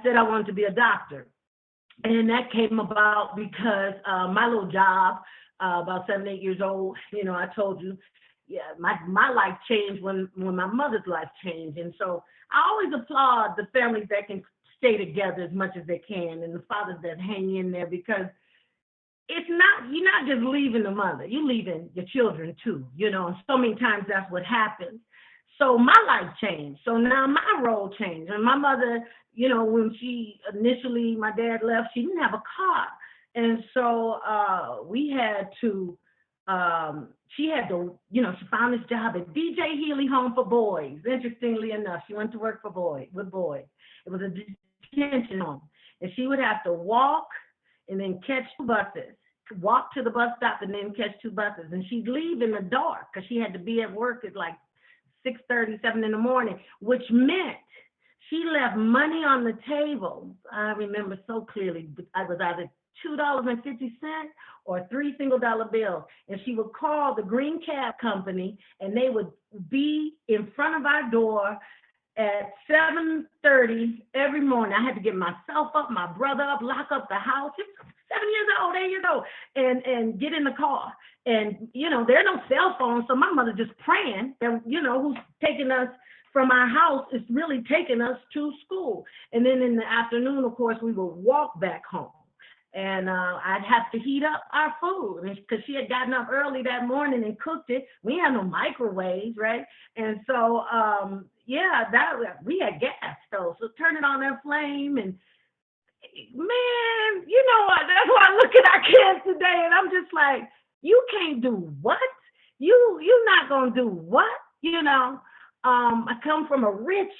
said I wanted to be a doctor. And that came about because my little job, about 7, 8 years old, I told you, yeah, my life changed when my mother's life changed. And so I always applaud the families that can stay together as much as they can, and the fathers that hang in there, because you're not just leaving the mother, you're leaving your children too, and so many times that's what happens. So my life changed. So now my role changed. And my mother, when my dad left, she didn't have a car. And so she had to, she found this job at DJ Healy Home for Boys. Interestingly enough, she went to work with boys. It was a detention home. And she would have to walk and then catch 2 buses, walk to the bus stop and then catch 2 buses. And she'd leave in the dark because she had to be at work at like 6:30, 7 in the morning, which meant she left money on the table. I remember so clearly. I was either $2.50 or 3 single-dollar bills. And she would call the green cab company, and they would be in front of our door at 7:30 every morning. I had to get myself up, my brother up, lock up the house. 7 years old, 8 years old, and get in the car. And, there are no cell phones, so my mother just praying that, who's taking us from our house is really taking us to school. And then in the afternoon, of course, we would walk back home. And I'd have to heat up our food because she had gotten up early that morning and cooked it. We had no microwaves, right? And so, we had gas stoves. So turn it on that flame, and man, that's why I look at our kids today, and I'm just like, you can't do what? You're not gonna do what? I come from a rich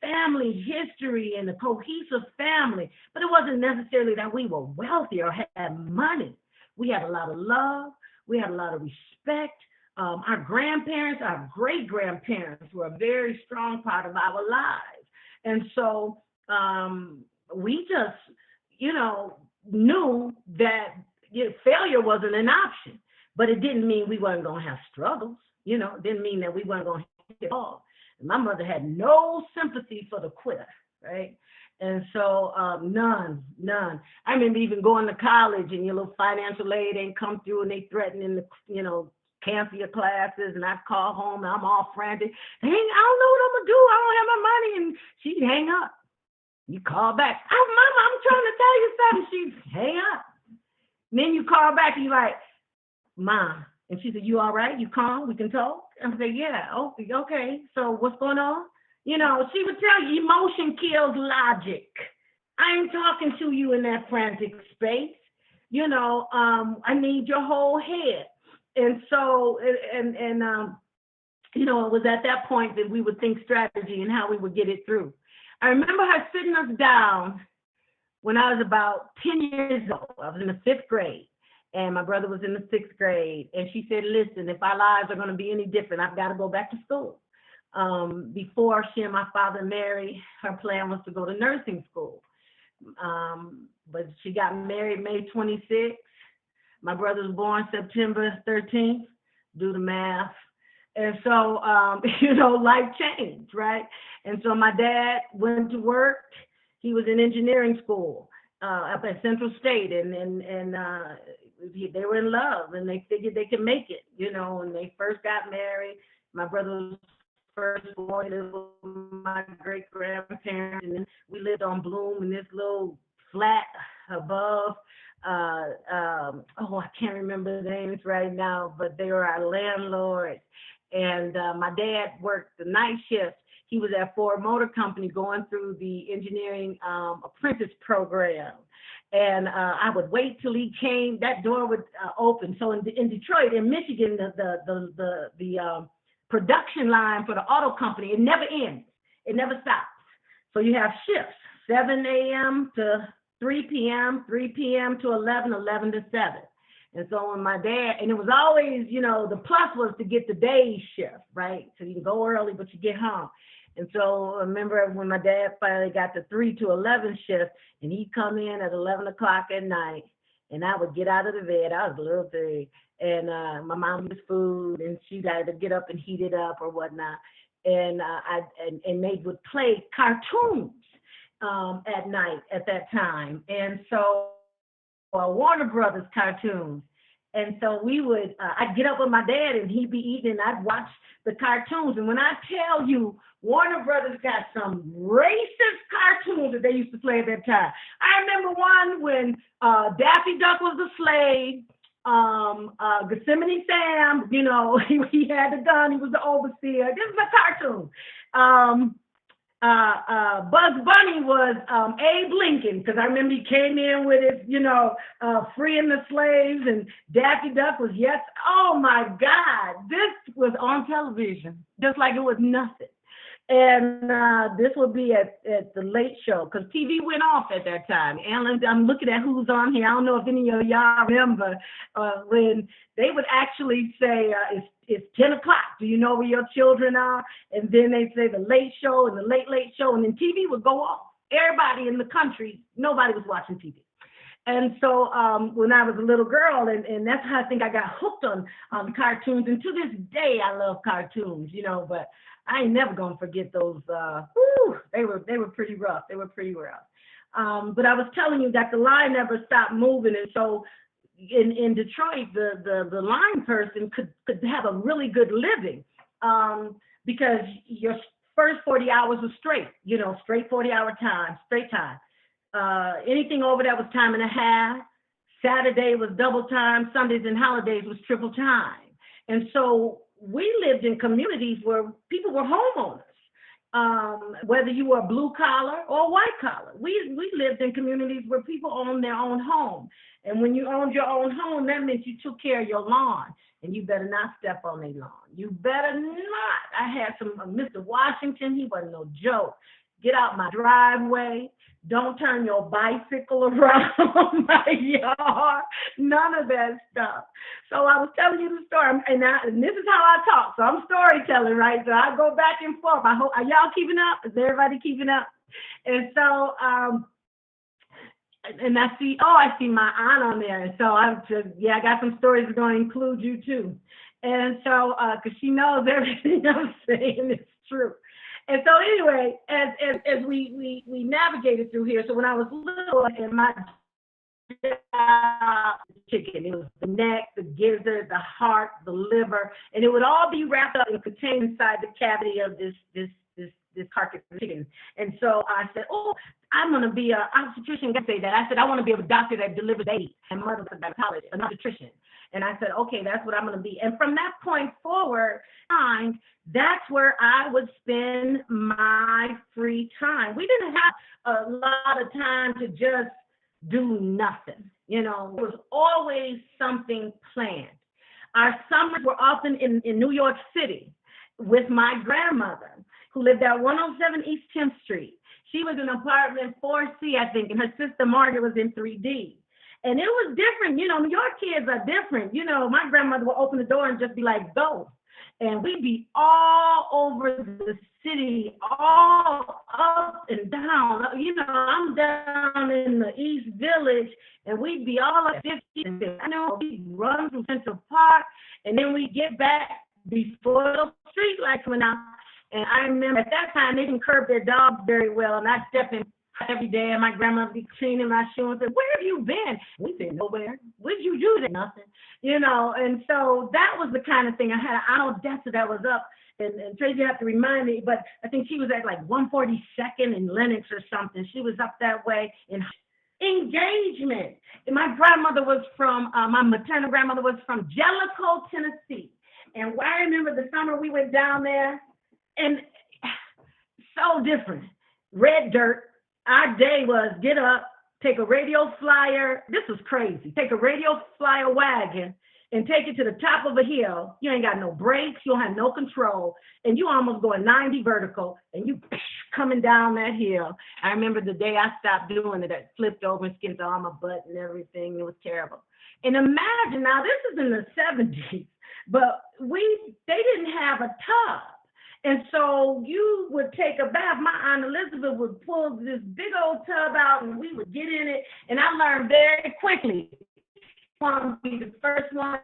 family history and a cohesive family, but it wasn't necessarily that we were wealthy or had money. We had a lot of love. We had a lot of respect. Our grandparents, our great-grandparents were a very strong part of our lives. And so we just, knew that failure wasn't an option, but it didn't mean we weren't going to have struggles. It didn't mean that we weren't going to hit it all. And my mother had no sympathy for the quitter, right? And so none. I remember even going to college and your little financial aid ain't come through and they threatening to, cancel your classes, and I'd call home and I'm all frantic. Hey, I don't know what I'm going to do. I don't have my money. And she'd hang up. You call back. Oh, Mama, I'm trying to tell you something. She'd hang up. And then you call back and you're like, Mom. And she said, you all right? You calm? We can talk? And I said, yeah, okay. So what's going on? She would tell you emotion kills logic. I ain't talking to you in that frantic space. I need your whole head. And so, it was at that point that we would think strategy and how we would get it through. I remember her sitting us down when I was about 10 years old. I was in the 5th grade. And my brother was in the 6th grade. And she said, listen, if our lives are going to be any different, I've got to go back to school. Before she and my father married, her plan was to go to nursing school. But she got married May 26th. My brother was born September 13th. Do the math. And so, life changed, right? And so my dad went to work. He was in engineering school up at Central State. And they were in love, and they figured they could make it, when they first got married. My brother was first born to my great-grandparents, and then we lived on Bloom in this little flat above. I can't remember the names right now, but they were our landlords. And my dad worked the night shift. He was at Ford Motor Company going through the engineering apprentice program. And I would wait till he came. That door would open. So in Detroit, in Michigan, the production line for the auto company, it never ends. It never stops. So you have shifts, 7 a.m. to 3 p.m., 3 p.m. to 11, 11 to 7. And so when my dad, and it was always, the plus was to get the day shift, right? So you can go early, but you get home. And so I remember when my dad finally got the 3 to 11 shift, and he'd come in at 11 o'clock at night, and I would get out of the bed. I was a little thing, and my mom was food, and she'd either get up and heat it up or whatnot. And they would play cartoons. at night at that time. And so Warner Brothers cartoons. And so we would, I'd get up with my dad and he'd be eating and I'd watch the cartoons. And when I tell you, Warner Brothers got some racist cartoons that they used to play at that time. I remember one when Daffy Duck was the slave, Gethsemane Sam, you know, he had the gun, he was the overseer. This is a cartoon. Bugs Bunny was Abe Lincoln, because I remember he came in with his, you know, freeing the slaves, and Daffy Duck was, yes, oh my God, this was on television, just like it was nothing. And this would be at the late show, because TV went off at that time. And I'm looking at who's on here. I don't know if any of y'all remember when they would actually say, it's 10 o'clock. Do you know where your children are? And then they'd say the late show and the late show. And then TV would go off. Everybody in the country, nobody was watching TV. And so when I was a little girl, and that's how I think I got hooked on cartoons. And to this day, I love cartoons, you know, but I ain't never gonna forget those. They were pretty rough. They were pretty rough. But I was telling you that the line never stopped moving, and so in Detroit, the line person could have a really good living because your first 40 hours was straight, you know, straight 40-hour time, straight time. Anything over that was time and a half. Saturday was double time. Sundays and holidays was triple time. And so we lived in communities where people were homeowners, whether you were blue collar or white collar. We lived in communities where people owned their own home. And when you owned your own home, that meant you took care of your lawn. And you better not step on their lawn. You better not. I had some Mr. Washington, he wasn't no joke. Get out my driveway. Don't turn your bicycle around my yard. None of that stuff. So I was telling you the story, and this is how I talk. So I'm storytelling, right? So I go back and forth. I hope, are y'all keeping up? Is everybody keeping up? And so, and I see my aunt on there. And so I'm just, I got some stories that are going to include you too. And so, because she knows everything I'm saying is true. And so anyway, as we navigated through here, so when I was little, and my chicken, it was the neck, the gizzard, the heart, the liver, and it would all be wrapped up and contained inside the cavity of this carcass of chicken. And so I said, I'm going to be an obstetrician. I say that. I said, I want to be a doctor that delivers babies. And mother was at college, an obstetrician. And I said, okay, that's what I'm going to be. And from that point forward, that's where I would spend my free time. We didn't have a lot of time to just do nothing. You know, there was always something planned. Our summers were often in New York City with my grandmother, who lived at 107 East 10th Street. She was in apartment 4C, I think, and her sister Margaret was in 3D. And it was different. You know, New York kids are different. You know, my grandmother would open the door and just be like, go. And we'd be all over the city, all up and down. You know, I'm down in the East Village, and we'd be all up 50. And I know we'd run through Central Park, and then we'd get back before the street lights went out. And I remember at that time, they didn't curb their dogs very well, and I'd step in every day, and my grandma would be cleaning my shoe and say, where have you been? We said, nowhere. What did you do? Nothing. You know, and so that was the kind of thing. I had an Aunt Odessa that was up, and Tracy have to remind me, but I think she was at like 142nd in Lenox or something. She was up that way in engagement. And my grandmother was from, my maternal grandmother was from Jellico, Tennessee. And I remember the summer we went down there, and so different. Red dirt. Our day was get up, take a radio flyer. This was crazy. Take a radio flyer wagon and take it to the top of a hill. You ain't got no brakes. You don't have no control. And you almost going 90 vertical, and you coming down that hill. I remember the day I stopped doing it, I flipped over and skinned all my butt and everything. It was terrible. And imagine, now this is in the 70s, but they didn't have a tub. And so you would take a bath. My Aunt Elizabeth would pull this big old tub out, and we would get in it. And I learned very quickly, I want to be the first one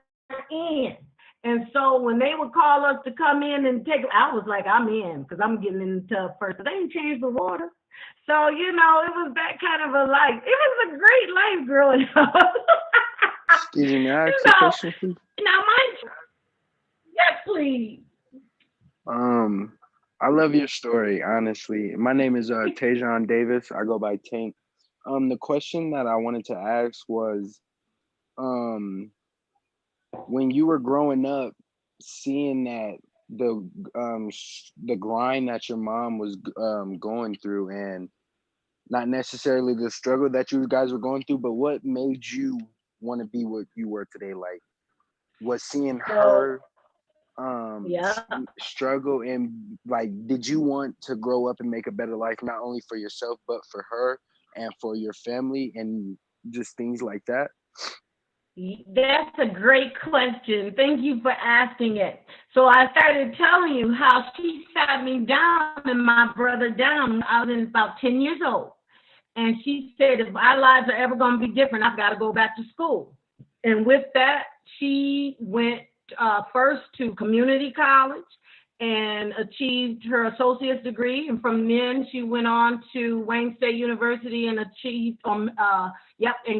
in. And so when they would call us to come in and take, I was like, I'm in, because I'm getting in the tub first. But they didn't change the water. So, you know, it was that kind of a life. It was a great life growing up. Excuse me, may I You ask a know, question, please? now mind, yes, please. Um, I love your story, honestly. My name is Tajon Davis. I go by Tank. The question that I wanted to ask was, um, when you were growing up, seeing that the grind that your mom was going through, and not necessarily the struggle that you guys were going through, but what made you want to be what you were today? Like, was seeing So, her yeah. struggle, and like, did you want to grow up and make a better life, not only for yourself but for her and for your family and just things like that? That's a great question. Thank you for asking it. So I started telling you how she sat me down and my brother down. I was in about 10 years old. And she said, if our lives are ever going to be different, I've got to go back to school. And with that, she went first to community college and achieved her associate's degree. And from then, she went on to Wayne State University and achieved, and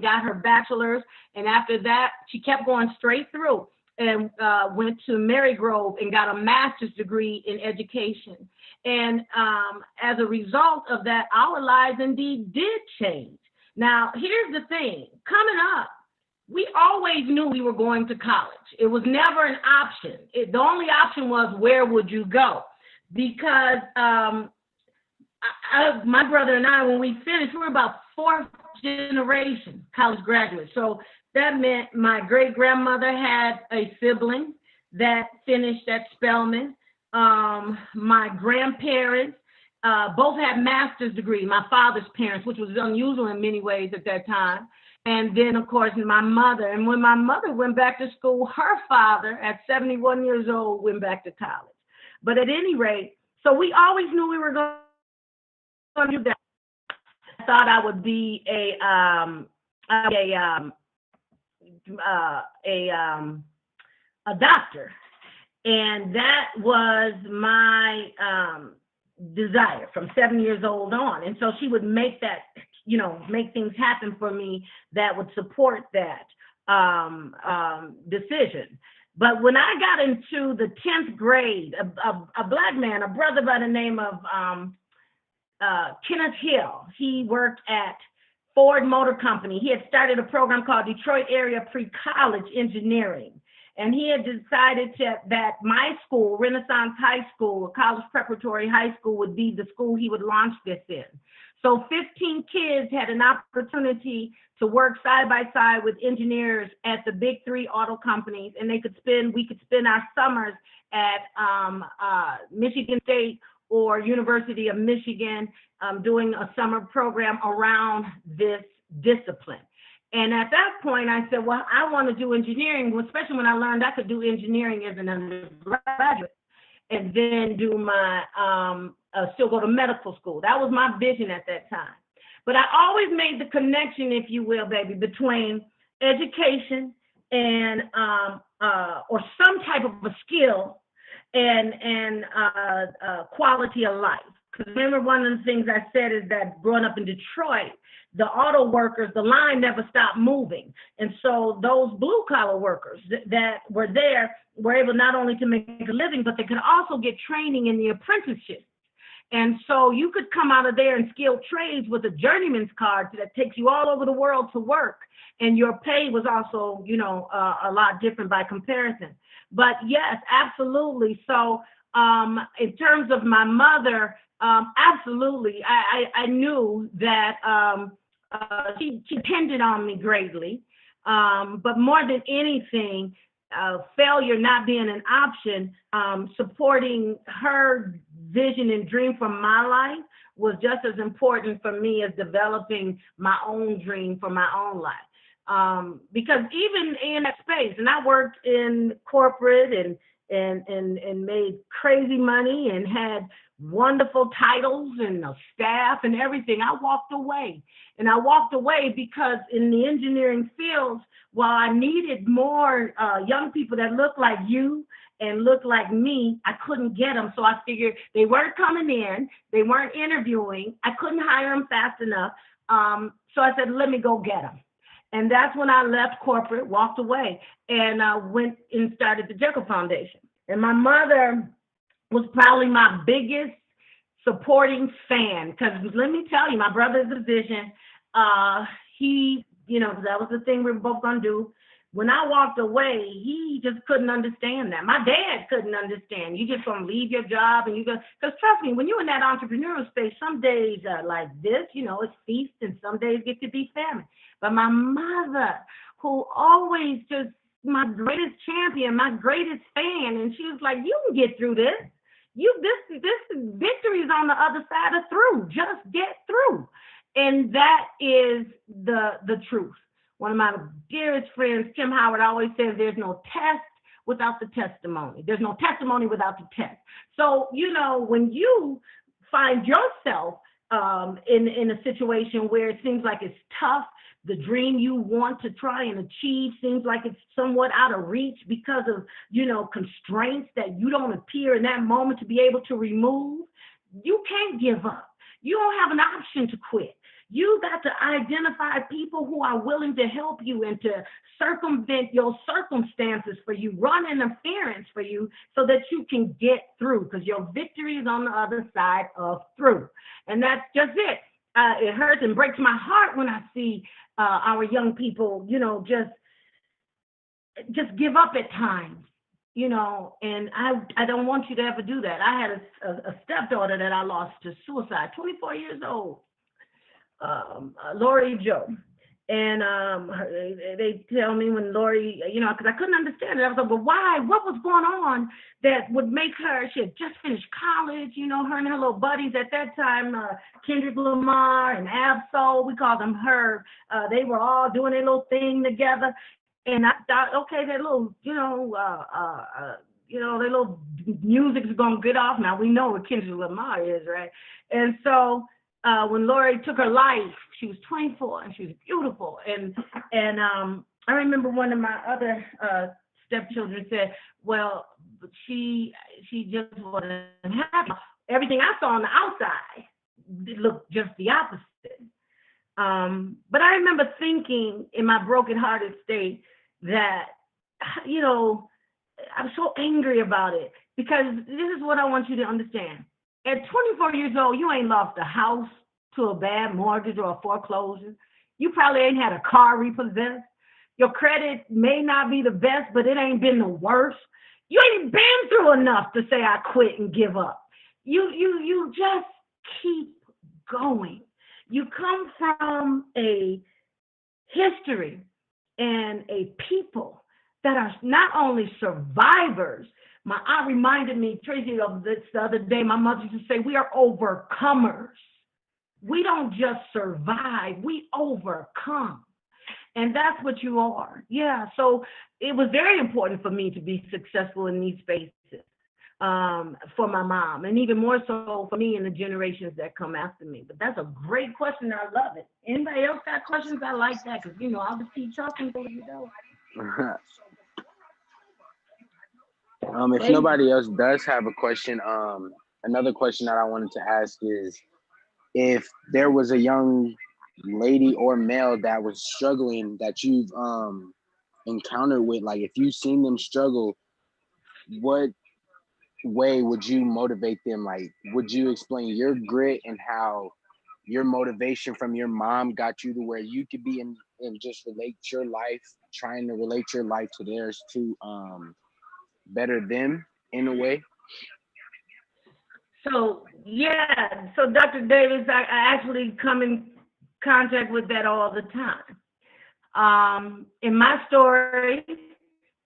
got her bachelor's. And after that, she kept going straight through and went to Marygrove and got a master's degree in education. And as a result of that, our lives indeed did change. Now, here's the thing. Coming up, we always knew we were going to college. It was never an option. The only option was, where would you go? Because my brother and I, when we finished, we were about fourth generation college graduates. So that meant my great grandmother had a sibling that finished at Spelman. My grandparents both had master's degree, my father's parents, which was unusual in many ways at that time. And then, of course, my mother. And when my mother went back to school, her father, at 71 years old, went back to college. But at any rate, so we always knew we were going to do that. I thought I would be a doctor, and that was my desire from 7 years old on. And so she would make that, make things happen for me that would support that decision. But when I got into the 10th grade, a black man, a brother by the name of Kenneth Hill, he worked at Ford Motor Company. He had started a program called Detroit Area Pre-College Engineering. And he had decided that my school, Renaissance High School, a college preparatory high school, would be the school he would launch this in. So 15 kids had an opportunity to work side by side with engineers at the big three auto companies, and we could spend our summers at Michigan State or University of Michigan doing a summer program around this discipline. And at that point, I said, well, I want to do engineering, especially when I learned I could do engineering as an undergraduate and then do my, still go to medical school. That was my vision at that time. But I always made the connection, if you will, baby, between education and, or some type of a skill and quality of life. Because remember, one of the things I said is that growing up in Detroit, the auto workers, the line never stopped moving. And so those blue collar workers that were there were able not only to make a living, but they could also get training in the apprenticeship. And so you could come out of there in skilled trades with a journeyman's card that takes you all over the world to work. And your pay was also, a lot different by comparison. But yes, absolutely. So in terms of my mother, absolutely. I knew that she depended on me greatly. But more than anything, failure not being an option, supporting her vision and dream for my life was just as important for me as developing my own dream for my own life. Because even in that space, and I worked in corporate and and made crazy money and had wonderful titles and a staff and everything. I walked away. And I walked away because in the engineering fields, while I needed more young people that looked like you and looked like me, I couldn't get them. So I figured they weren't coming in, they weren't interviewing, I couldn't hire them fast enough. So I said, let me go get them. And that's when I left corporate, walked away, and went and started the Jellico Foundation. And my mother was probably my biggest supporting fan, because let me tell you, my brother is a physician. He, that was the thing we were both gonna do. When I walked away, he just couldn't understand that. My dad couldn't understand. You just gonna leave your job and you go, because trust me, when you're in that entrepreneurial space, some days are like this, it's feast, and some days get to be famine. But my mother, who always just my greatest champion, my greatest fan, and she was like, "You can get through this. This victory is on the other side of through. Just get through," and that is the truth. One of my dearest friends, Tim Howard, always says there's no test without the testimony. There's no testimony without the test. So, when you find yourself in a situation where it seems like it's tough, the dream you want to try and achieve seems like it's somewhat out of reach because of, constraints that you don't appear in that moment to be able to remove, you can't give up. You don't have an option to quit. You got to identify people who are willing to help you and to circumvent your circumstances for you, run interference for you so that you can get through, because your victory is on the other side of through. And that's just it. It hurts and breaks my heart when I see our young people, just give up at times, and I don't want you to ever do that. I had a stepdaughter that I lost to suicide, 24 years old. Lori Joe. And they tell me when Lori, because I couldn't understand it. I was like, well, why? What was going on that would make her? She had just finished college, her and her little buddies at that time, Kendrick Lamar and Absol, we called them Herb. They were all doing their little thing together. And I thought, okay, that little, their little music is going to get off. Now we know what Kendrick Lamar is, right? And so, when Lori took her life, she was 24 and she was beautiful. And I remember one of my other stepchildren said, well, she just wasn't happy. Everything I saw on the outside looked just the opposite. But I remember thinking in my brokenhearted state that, I'm so angry about it, because this is what I want you to understand. At 24 years old, you ain't lost a house to a bad mortgage or a foreclosure. You probably ain't had a car repossessed. Your credit may not be the best, but it ain't been the worst. You ain't been through enough to say I quit and give up. You just keep going. You come from a history and a people that are not only survivors. My aunt reminded me, Tracy, of this the other day. My mother used to say, we are overcomers. We don't just survive, we overcome. And that's what you are. Yeah, so it was very important for me to be successful in these spaces for my mom, and even more so for me and the generations that come after me. But that's a great question. I love it. Anybody else got questions? I like that, because, I'll just keep talking until you know. If nobody else does have a question, another question that I wanted to ask is, if there was a young lady or male that was struggling that you've encountered with, like if you've seen them struggle, what way would you motivate them? Like, would you explain your grit and how your motivation from your mom got you to where you could be and just relate your life, trying to relate your life to theirs to better them in a way? So, yeah. So, Dr. Davis, I actually come in contact with that all the time. In my story,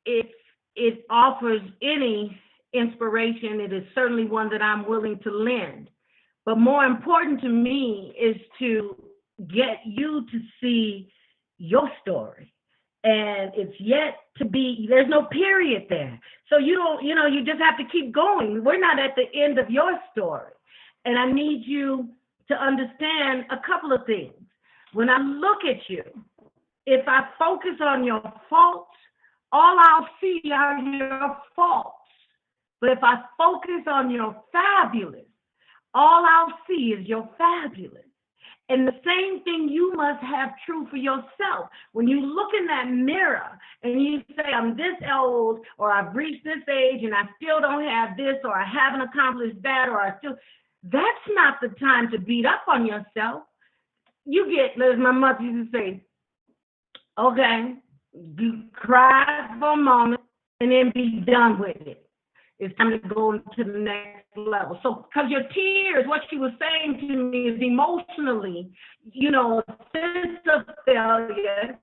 it offers any inspiration. It is certainly one that I'm willing to lend. But more important to me is to get you to see your story and it's yet to be, there's no period there. So you don't, you just have to keep going. We're not at the end of your story. And I need you to understand a couple of things. When I look at you, if I focus on your faults, all I'll see are your faults. But if I focus on your fabulous, all I'll see is your fabulous. And the same thing you must have true for yourself. When you look in that mirror and you say, I'm this old, or I've reached this age and I still don't have this, or I haven't accomplished that, or I still, that's not the time to beat up on yourself. You get, as my mother used to say, okay, you cry for a moment and then be done with it. It's time to go into the next level. So, because your tears, what she was saying to me is emotionally, sense of failure,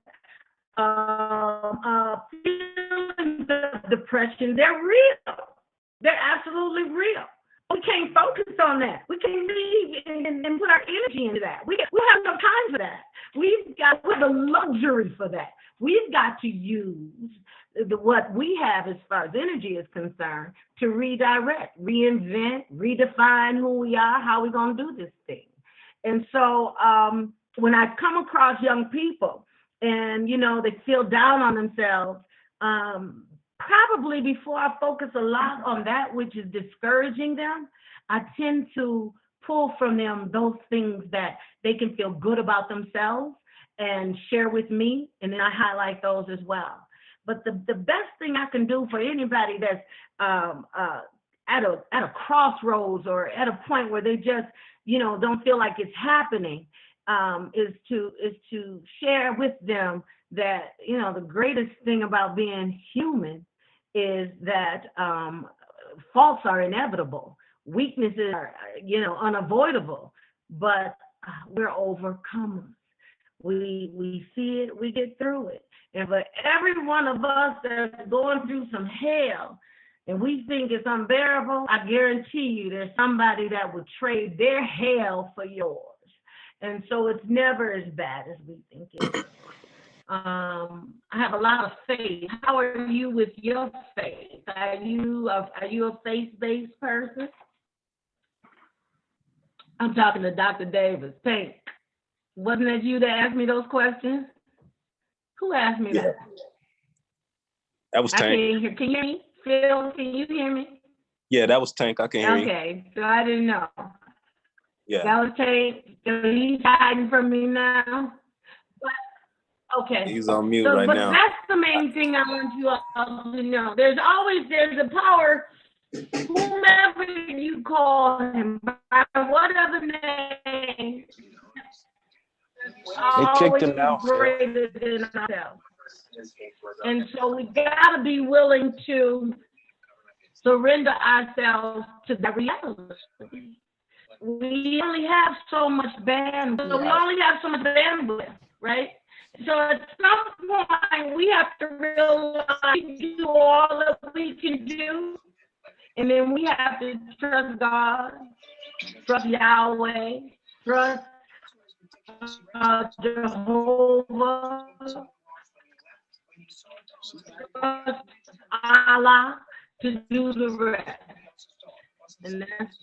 feelings of depression, they're real. They're absolutely real. We can't focus on that. We can't leave and put our energy into that. We have no time for that. We have the luxury for that. We've got to use what we have as far as energy is concerned to redirect, reinvent, redefine who we are, how we're going to do this thing. And so when I come across young people and, they feel down on themselves, probably before I focus a lot on that which is discouraging them, I tend to pull from them those things that they can feel good about themselves and share with me, and then I highlight those as well. But the best thing I can do for anybody that's at a crossroads or at a point where they just don't feel like it's happening, is to share with them that the greatest thing about being human is that faults are inevitable, weaknesses are unavoidable, but we're overcomers. We see it, we get through it. And for every one of us that's going through some hell and we think it's unbearable, I guarantee you there's somebody that would trade their hell for yours. And so it's never as bad as we think it is. I have a lot of faith. How are you with your faith? Are you a faith-based person? I'm talking to Dr. Davis. Pink, wasn't it you that asked me those questions? Who asked me that? That was Tank. I can't hear. Can you hear me? Phil, can you hear me? Yeah, that was Tank. I can hear you. Okay, so I didn't know. Yeah. That was Tank. So he's hiding from me now. But, okay. He's on mute right but now. That's the main thing I want you all to know. There's a power, whomever you call him, by whatever name, They kicked him out. greater than ourselves. And so we gotta be willing to surrender ourselves to the reality. We only have so much bandwidth. Right? So at some point we have to realize we do all that we can do, and then we have to trust God, trust Yahweh, trust Jehovah, trust Allah to do the rest. And that's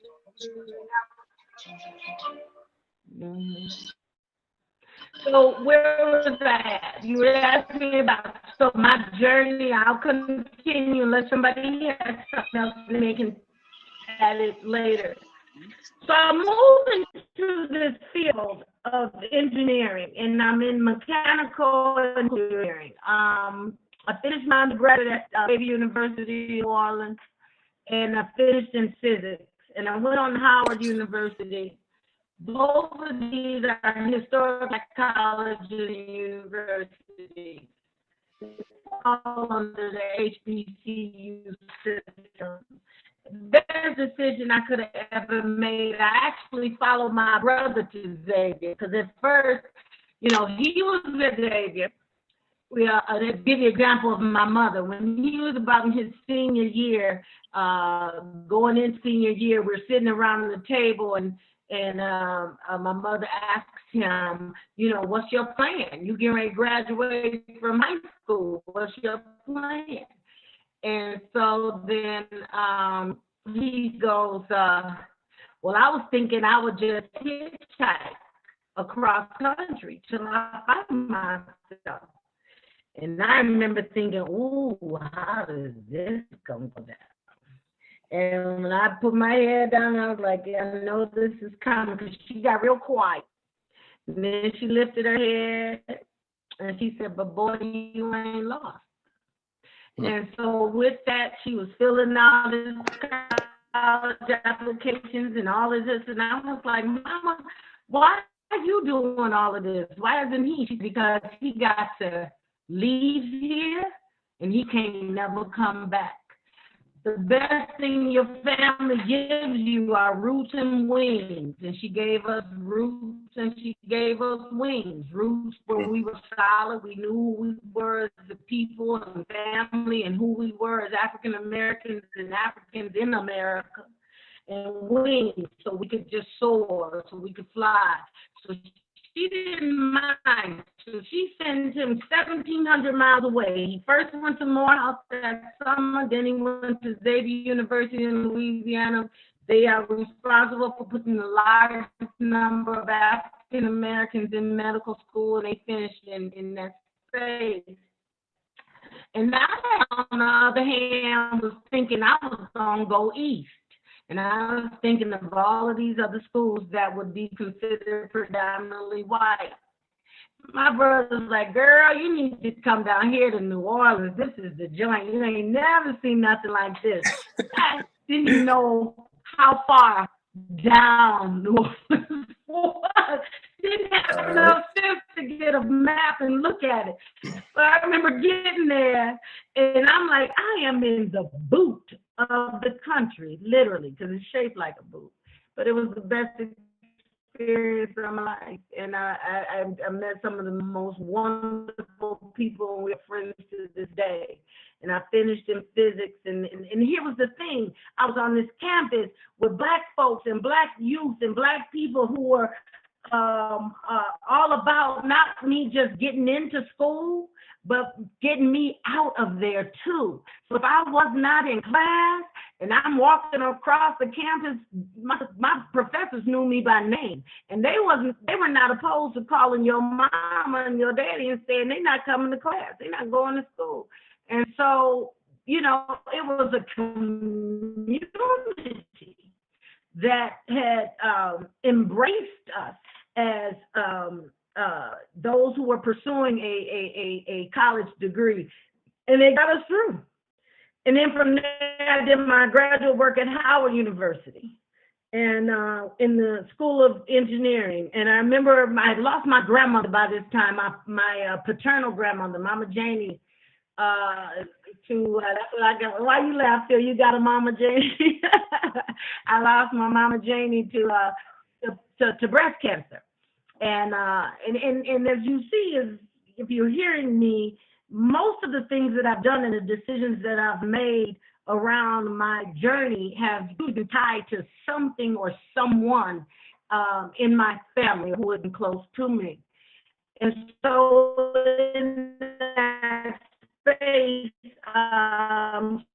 So where was that? You were asking me about my journey. I'll continue unless somebody has something else and they can add it later. So I'm moving to this field of engineering, and I'm in mechanical engineering. I finished my undergraduate at Xavier University, New Orleans, and I finished in physics. And I went on Howard University. Both of these are historical colleges and universities, all under the HBCU system. Best decision I could have ever made. I actually followed my brother to Xavier, because at first, he was at Xavier. I'll give you an example of my mother. When he was about in his senior year, we're sitting around the table, and my mother asked him, what's your plan? You getting ready to graduate from high school. What's your plan? And so then he goes, well, I was thinking I would just hitchhike across country till I find myself. And I remember thinking, ooh, how does this come down? And when I put my head down, I was like, yeah, I know this is coming, because she got real quiet. And then she lifted her head and she said, but boy, you ain't lost. And so with that, she was filling out this college applications and all of this. And I was like, Mama, why are you doing all of this? Why isn't he? She said, because he got to leave here and he can't never come back. The best thing your family gives you are roots and wings. And she gave us roots and she gave us wings. Roots where we were solid. We knew who we were as a people and family and who we were as African Americans and Africans in America. And wings so we could just soar, so we could fly. So she didn't mind. So she sent him 1,700 miles away. He first went to Morehouse that summer, then he went to Xavier University in Louisiana. They are responsible for putting the largest number of African Americans in medical school, and they finished in that space. And I, on the other hand, was thinking I was going to go east. And I was thinking of all of these other schools that would be considered predominantly white. My brother's like, girl, you need to come down here to New Orleans. This is the joint. You ain't never seen nothing like this. I didn't know how far down New Orleans was. Didn't have enough sense to get a map and look at it. But I remember getting there, and I'm like, I am in the boot of the country, literally, because it's shaped like a boot. But it was the best experience of my life, and I met some of the most wonderful people, and we're friends to this day. And I finished in physics, and here was the thing. I was on this campus with Black folks and Black youth and Black people who were all about not me just getting into school, but getting me out of there too. So if I was not in class and I'm walking across the campus, my professors knew me by name, and they were not opposed to calling your mama and your daddy and saying they're not coming to class, they're not going to school. And so, it was a community that had embraced us as those who were pursuing a college degree, and they got us through. And then from there, I did my graduate work at Howard University, and in the School of Engineering. And I remember I lost my grandmother by this time, my paternal grandmother, Mama Jannie. Why you laugh, Phil? You got a Mama Jannie? I lost my Mama Jannie to breast cancer. And as you see, if you're hearing me, most of the things that I've done and the decisions that I've made around my journey have been tied to something or someone in my family who has been close to me. And so in that space,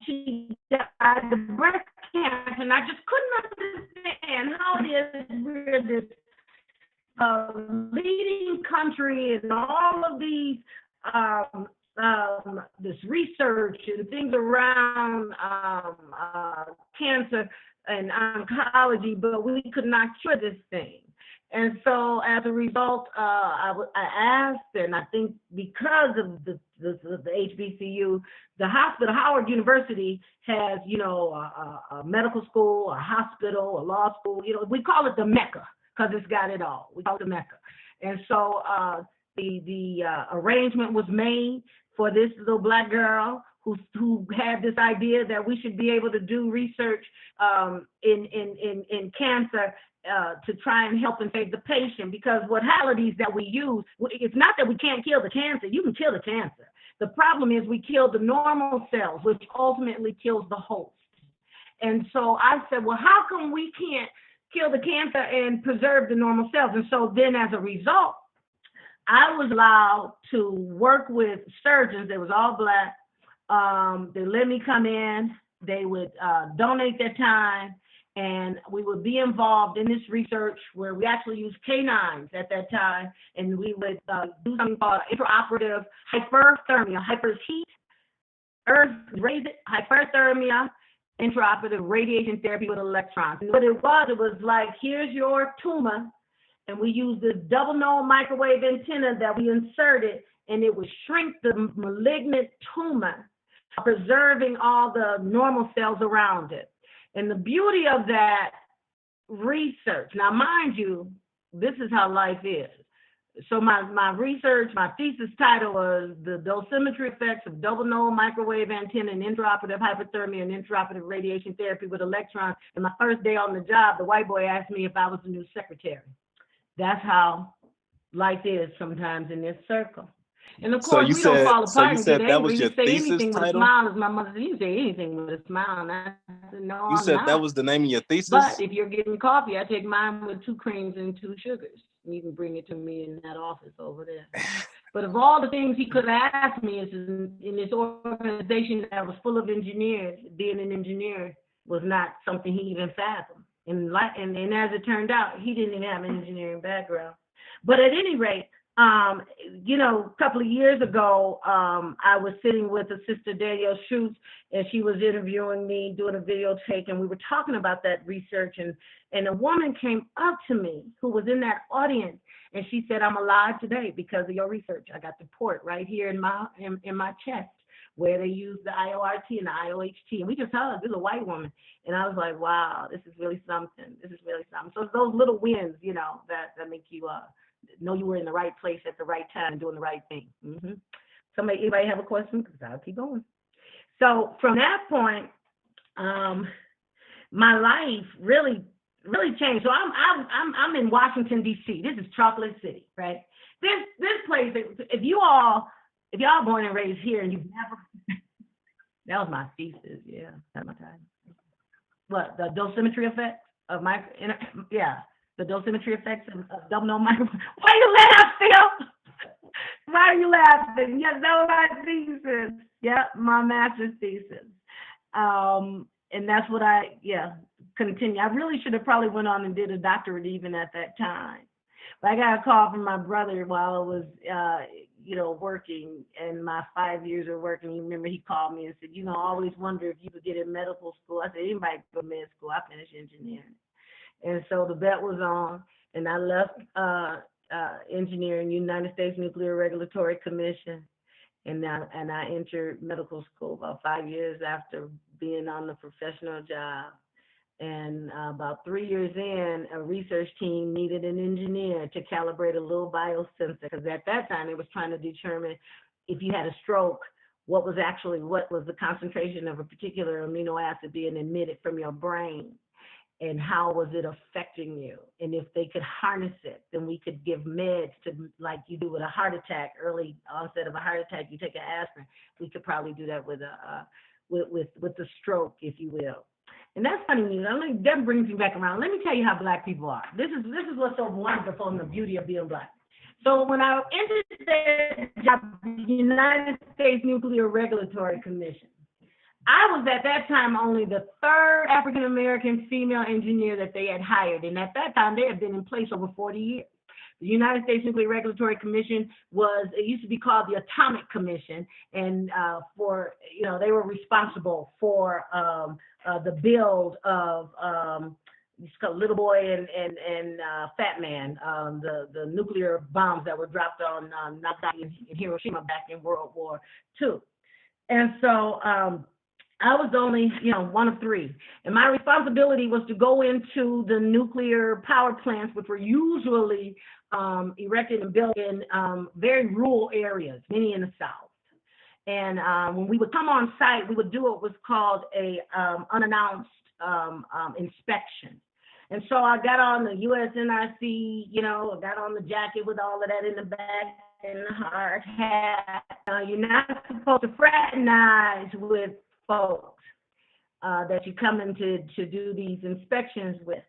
she died of breast cancer, and I just couldn't understand how it is we're this leading country and all of these this research and things around cancer and oncology, but we could not cure this thing. And so as a result, I asked, and I think because of the HBCU, the hospital, Howard University has, a medical school, a hospital, a law school, we call it the Mecca because it's got it all. We call it the Mecca. And so the arrangement was made for this little Black girl who had this idea that we should be able to do research in cancer to try and help and save the patient, because what modalities that we use, it's not that we can't kill the cancer. You can kill the cancer. The problem is we kill the normal cells, which ultimately kills the host. And so I said, well, how come we can't kill the cancer and preserve the normal cells. And so then as a result, I was allowed to work with surgeons. They was all Black. They let me come in. They would donate their time, and we would be involved in this research where we actually used canines at that time, and we would do something called intraoperative hyperthermia. Hyper is heat, earth, raise it, hyperthermia, intraoperative radiation therapy with electrons. And what it was like, here's your tumor, and we used this double node microwave antenna that we inserted, and it would shrink the malignant tumor, preserving all the normal cells around it. And the beauty of that research, now mind you, this is how life is. So my research, my thesis title was the dosimetry effects of double node microwave antenna and intraoperative hypothermia and intraoperative radiation therapy with electrons. And my first day on the job, the white boy asked me if I was the new secretary. That's how life is sometimes in this circle. And of course, we don't fall apart and get angry. You say anything with a smile, as my mother said, you say anything with a smile. And I said, no, You I'm said not. that was the name of your thesis? But if you're getting coffee, I take mine with 2 creams and 2 sugars. You can bring it to me in that office over there. But of all the things he could have asked me is in this organization that was full of engineers, being an engineer was not something he even fathomed. And as it turned out, he didn't even have an engineering background. But at any rate, a couple of years ago, I was sitting with a sister, Danielle Schutz, and she was interviewing me, doing a videotape, and we were talking about that research, and a woman came up to me who was in that audience, and she said, I'm alive today because of your research. I got the port right here in my chest where they use the IORT and the IOHT, and we just hugged. This is a white woman, and I was like, wow, this is really something. This is really something. So it's those little wins, that make you know you were in the right place at the right time and doing the right thing. Anybody have a question? Because I'll keep going. So from that point, my life really changed. So I'm in Washington D.C. This is Chocolate City, right? This place. If y'all born and raised here and you've never, that was my thesis. Yeah, that's my title. What, the dosimetry effects of the dosimetry effects of double node microwave. Why you laugh, Phil? Why are you laughing? Yes, that was my thesis. Yeah, my master's thesis. And that's what continue. I really should have probably went on and did a doctorate even at that time. But I got a call from my brother while I was, working, and my 5 years of working. You remember he called me and said, I always wonder if you could get in medical school. I said, anybody can go to med school. I finished engineering. And so the bet was on, and I left engineering, United States Nuclear Regulatory Commission, and I entered medical school about 5 years after being on the professional job. And about 3 years in, a research team needed an engineer to calibrate a little biosensor, because at that time they was trying to determine if you had a stroke, what was the concentration of a particular amino acid being emitted from your brain, and how was it affecting you? And if they could harness it, then we could give meds to, like you do with a heart attack, early onset of a heart attack, you take an aspirin. We could probably do that with the stroke, if you will. And that's funny news. That brings me back around. Let me tell you how Black people are. This is what's so wonderful and the beauty of being Black. So when I entered the job, the United States Nuclear Regulatory Commission, I was at that time only the 3rd African-American female engineer that they had hired. And at that time, they had been in place over 40 years. The United States Nuclear Regulatory Commission it used to be called the Atomic Commission. And they were responsible for the build of it's called Little Boy and Fat Man, the nuclear bombs that were dropped on Nagasaki and Hiroshima back in World War II. And so I was only, one of 3. And my responsibility was to go into the nuclear power plants, which were usually erected and built in very rural areas, many in the South. And when we would come on site, we would do what was called a unannounced inspection. And so I got on the USNRC, I got on the jacket with all of that in the back and the hard hat. You're not supposed to fraternize with folks that you come in to do these inspections with.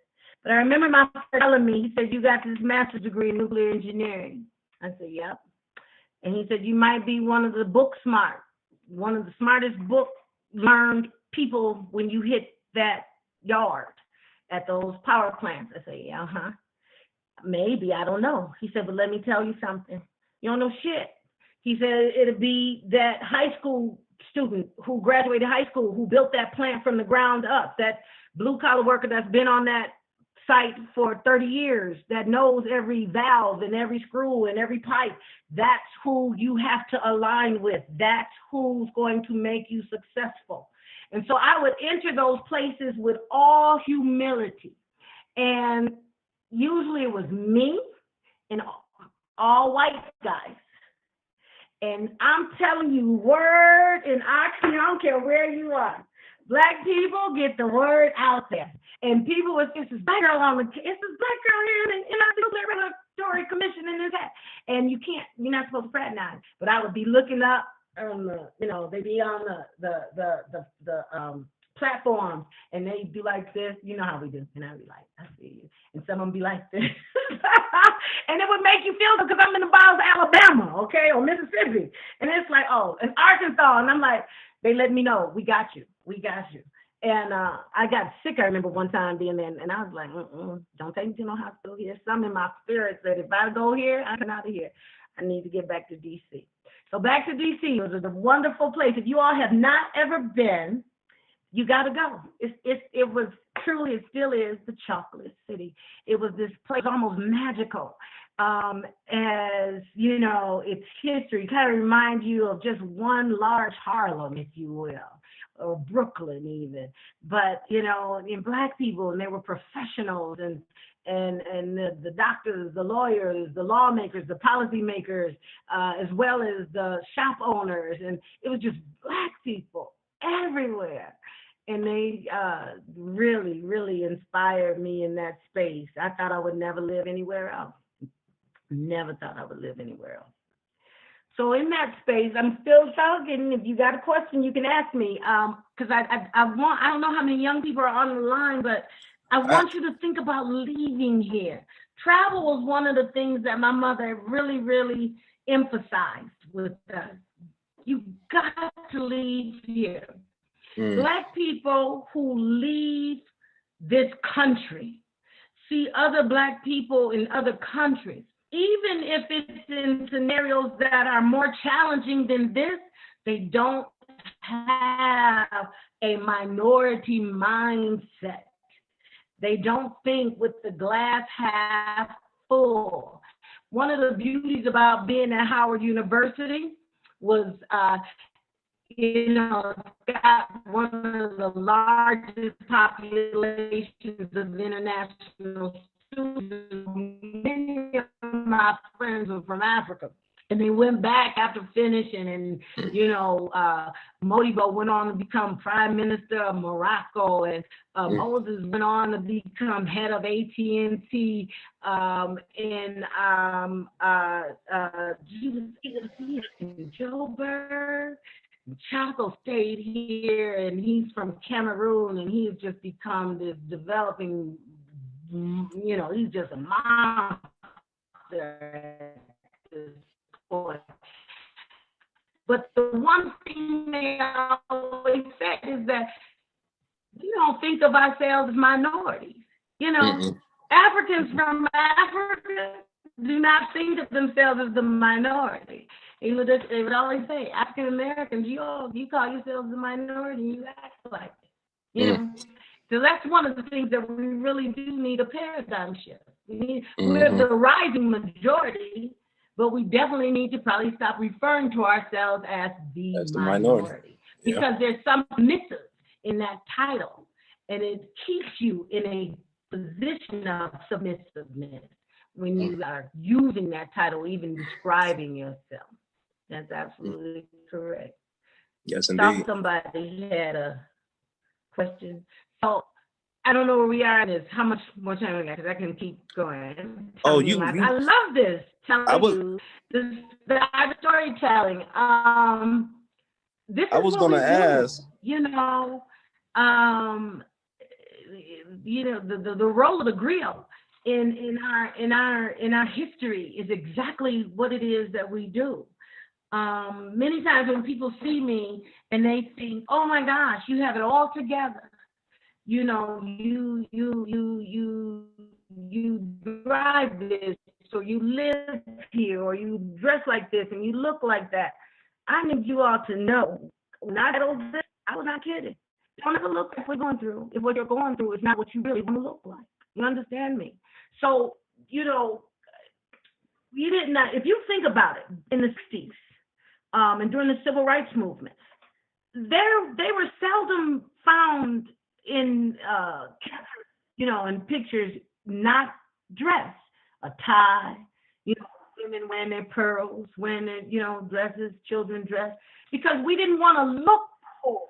But I remember my father telling me, he said, you got this master's degree in nuclear engineering. I said, yep. And he said, you might be one of the smartest book learned people when you hit that yard at those power plants. I said, yeah, maybe, I don't know. He said, but let me tell you something. You don't know shit. He said, it'll be that high school student who graduated high school, who built that plant from the ground up, that blue collar worker that's been on that site for 30 years, that knows every valve and every screw and every pipe. That's who you have to align with. That's who's going to make you successful. And so I would enter those places with all humility. And usually it was me and all white guys. And I'm telling you, word, and I don't care where you are. Black people get the word out there. And people with this black girl on the, it's this black girl here in the regulatory commission in this hat. And you're not supposed to fraternize. But I would be looking up, they be on the platforms, and they do like this. You know how we do. And I'd be like, I see you. And some of them be like this. And it would make you feel good because I'm in the bottom of Alabama, okay, or Mississippi. And it's like, oh, and Arkansas. And I'm like, they let me know, we got you. And I got sick, I remember one time being there, and I was like, don't take me to no hospital here. Something in my spirit said, if I go here, I'm out of here. I need to get back to D.C. So back to D.C. It was a wonderful place. If you all have not ever been, you got to go. It was truly, it still is the chocolate city. It was this place almost magical. As you know, its history kind of reminds you of just one large Harlem, if you will, or Brooklyn even. But in Black people, and they were professionals, and the doctors, the lawyers, the lawmakers, the policymakers, as well as the shop owners, and it was just Black people everywhere. And they really, really inspired me in that space. I thought I would never live anywhere else. Never thought I would live anywhere else. So in that space, I'm still talking. If you got a question, you can ask me. Because I don't know how many young people are on the line, but I want you to think about leaving here. Travel was one of the things that my mother really, really emphasized with us. You got to leave here. Black people who leave this country see other Black people in other countries, even if it's in scenarios that are more challenging than this, they don't have a minority mindset. They don't think with the glass half full. One of the beauties about being at Howard University was got one of the largest populations of international students. Many of my friends were from Africa. And they went back after finishing, and Modibo went on to become Prime Minister of Morocco, and Moses went on to become head of AT&T, he was in Joburg. Chaco stayed here, and he's from Cameroon, and he's just become this developing, he's just a monster at this point. But the one thing they always say is that we don't think of ourselves as minorities. Africans from Africa do not think of themselves as the minority. They would always say, African Americans, you call yourselves a minority, you act like it. So that's one of the things that we really do need a paradigm shift. We're the rising majority, but we definitely need to probably stop referring to ourselves as the minority. Because there's some misses in that title, and it keeps you in a position of submissiveness when you are using that title, even describing yourself. That's absolutely correct. Yes, Thought indeed. somebody had a question. So I don't know where we are in this. How much more time we got? Because I can keep going. I love this. The storytelling. This is I was going to ask. you know, the role of the griot in our history is exactly what it is that we do. Many times when people see me and they think, "Oh my gosh, you have it all together. You know, you drive this, or you live here, or you dress like this, and you look like that." I need you all to know, not that old, I was not kidding. Don't ever look like we're going through if what you're going through is not what you really want to look like. You understand me? So, you know, we did not, if you think about it, in the 60s and during the civil rights movement, they were seldom found in, you know, in pictures not dressed, a tie, you know, women wearing their pearls, wearing their, you know, dresses, children dressed, because we didn't want to look poor.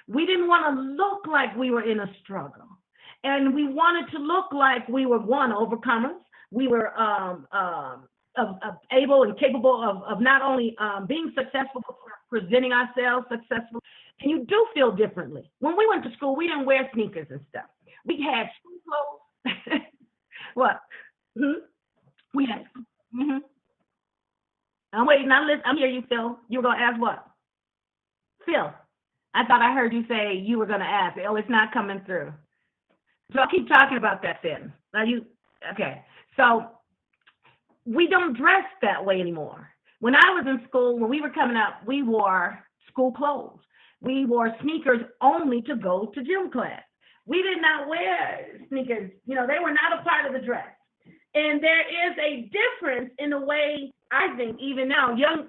We didn't want to look like we were in a struggle. And we wanted to look like we were, one, overcomers. We were able and capable of not only being successful, but presenting ourselves successful. And you do feel differently. When we went to school, we didn't wear sneakers and stuff. We had school clothes. What? We had. I'm waiting. I'm here. You, Phil. You were gonna ask what? Phil, I thought I heard you say you were gonna ask. Oh, it's not coming through. So I'll keep talking about that then. Are you okay? So we don't dress that way anymore. When I was in school, when we were coming up, we wore school clothes. We wore sneakers only to go to gym class. We did not wear sneakers. You know, they were not a part of the dress. And there is a difference in the way, I think, even now, young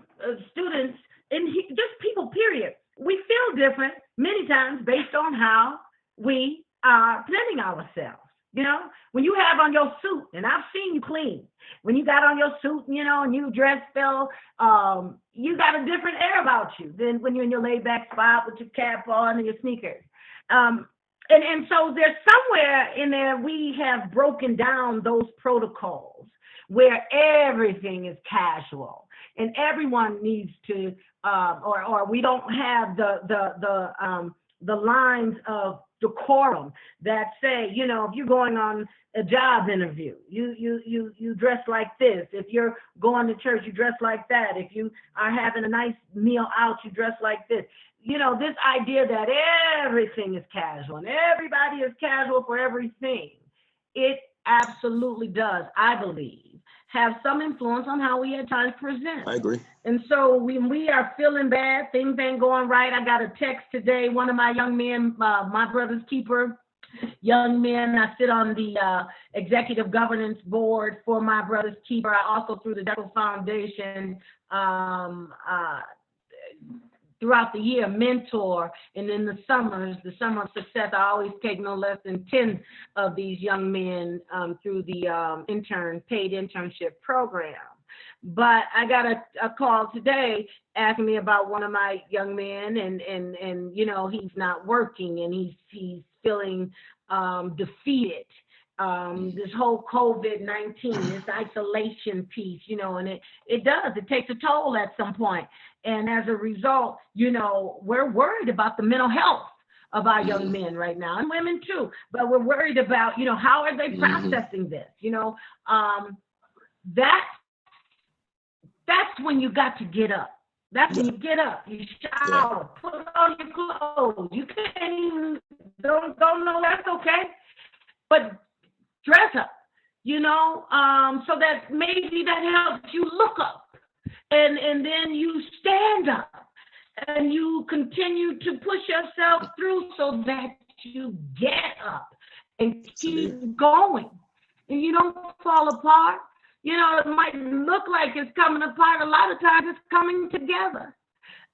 students, and just people, period, we feel different many times based on how we are presenting ourselves. You know, when you have on your suit, and I've seen you clean, when you got on your suit, you know, and you dress, Phil, you got a different air about you than when you're in your laid back spot with your cap on and your sneakers. And so there's somewhere in there we have broken down those protocols where everything is casual and everyone needs to, or we don't have the lines of decorum that say, you know, if you're going on a job interview, you dress like this. If you're going to church, you dress like that. If you are having a nice meal out, you dress like this. You know, this idea that everything is casual and everybody is casual for everything, it absolutely does, I believe, have some influence on how we at times present. I agree. And so when we are feeling bad, things ain't going right. I got a text today, one of my young men, my brother's keeper, young men, I sit on the executive governance board for my brother's keeper. I also, through the Jellico Foundation, throughout the year, mentor, and in the summer of success, I always take no less than 10 of these young men through the paid internship program. But I got a call today asking me about one of my young men, and you know, he's not working, and he's feeling defeated. This whole COVID-19, this isolation piece, you know, and it takes a toll at some point. And as a result, you know, we're worried about the mental health of our young men right now, and women too, but we're worried about, you know, how are they processing this? You know, that's when you got to get up. That's when you get up, you shower, put on your clothes. You can't even, don't know, that's okay. But dress up, you know, so that maybe that helps you look up, and then you stand up and you continue to push yourself through so that you get up and keep going, and you don't fall apart. You know, it might look like it's coming apart. A lot of times it's coming together.